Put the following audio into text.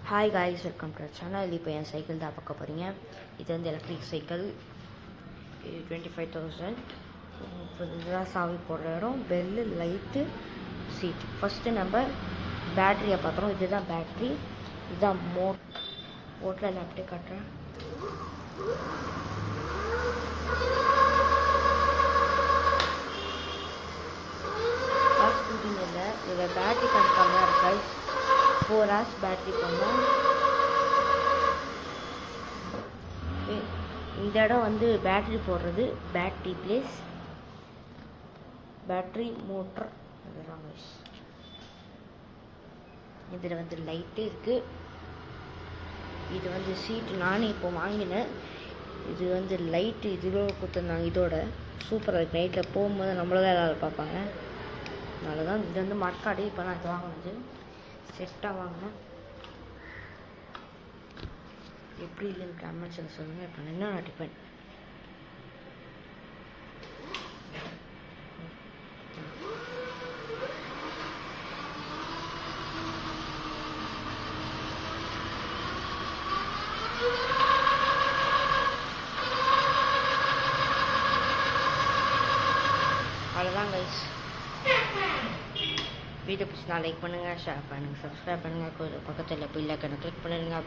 Hi guys, welcome to channel. இப்போ என் cycle தான் பார்க்க போகிறீங்க. இது வந்து எலக்ட்ரிக் சைக்கிள். இது 25,000. இப்போ இதுதான் சாவி போடுற இடம், பெல்லு, லைட்டு, சீட். ஃபஸ்ட்டு நம்ம பேட்ரியை பார்க்குறோம். இதுதான் பேட்ரி, இதுதான் மோட்டரில் அப்படியே காட்டுறேன். இல்லை, இதில் பேட்ரி கன்ஃபார்மாக இருக்காது. 4 hours பேட்ரி பண்ணோம். இந்த இடம் வந்து பேட்ரி போடுறது, பேட்ரி பிளேஸ், பேட்ரி மோட்டர். இதில் வந்து லைட்டு இருக்குது. இது வந்து சீட்டு நானே இப்போ வாங்கினேன். இது வந்து லைட்டு இதில் கொடுத்துருந்தாங்க. இதோட சூப்பராக இருக்குது. நைட்டில் போகும்போது நம்மளதான் எல்லாரும் பார்ப்பாங்க. அதனால தான் இது வந்து மட்காடு. இப்போ நான் இது வாங்கினது செட்டாக வாங்கினேன். எப்படி இல்லைன்னு கமெண்ட்ஸில் சொல்லுங்கள். இப்போ என்ன டிஃபன் அவ்வளோதான் கைஸ். வீடியோ பிடிச்சி நான் லைக் பண்ணுங்கள், ஷேர் பண்ணுங்கள், சப்ஸ்கிரைப் பண்ணுங்கள். பக்கத்தில் பெல் ஐக்கானை கிளிக் பண்ணிடுங்க.